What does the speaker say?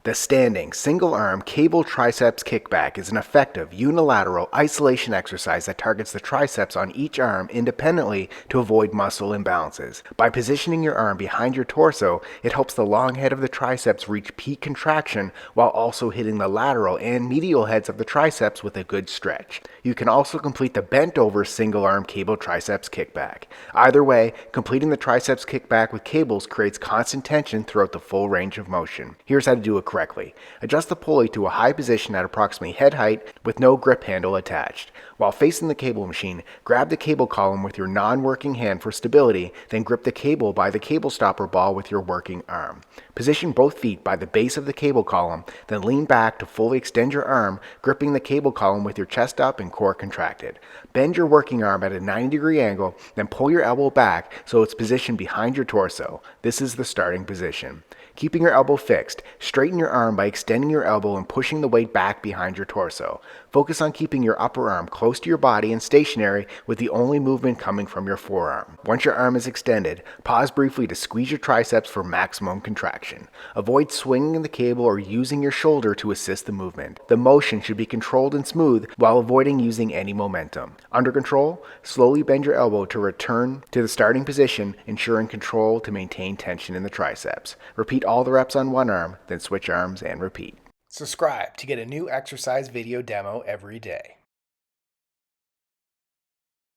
The standing, single-arm cable triceps kickback is an effective unilateral isolation exercise that targets the triceps on each arm independently to avoid muscle imbalances. By positioning your arm behind your torso, it helps the long head of the triceps reach peak contraction while also hitting the lateral and medial heads of the triceps with a good stretch. You can also complete the bent-over single-arm cable triceps kickback. Either way, completing the triceps kickback with cables creates constant tension throughout the full range of motion. Here's how to do it correctly. Adjust the pulley to a high position at approximately head height with no grip handle attached. While facing the cable machine, grab the cable column with your non-working hand for stability, then grip the cable by the cable stopper ball with your working arm. Position both feet by the base of the cable column, then lean back to fully extend your arm, gripping the cable column with your chest up and core contracted. Bend your working arm at a 90-degree angle, then pull your elbow back so it's positioned behind your torso. This is the starting position. Keeping your elbow fixed, straighten your arm by extending your elbow and pushing the weight back behind your torso. Focus on keeping your upper arm close to your body and stationary with the only movement coming from your forearm. Once your arm is extended, pause briefly to squeeze your triceps for maximum contraction. Avoid swinging the cable or using your shoulder to assist the movement. The motion should be controlled and smooth while avoiding using any momentum. Under control, slowly bend your elbow to return to the starting position, ensuring control to maintain tension in the triceps. Repeat all the reps on one arm, then switch arms and repeat. Subscribe to get a new exercise video demo every day.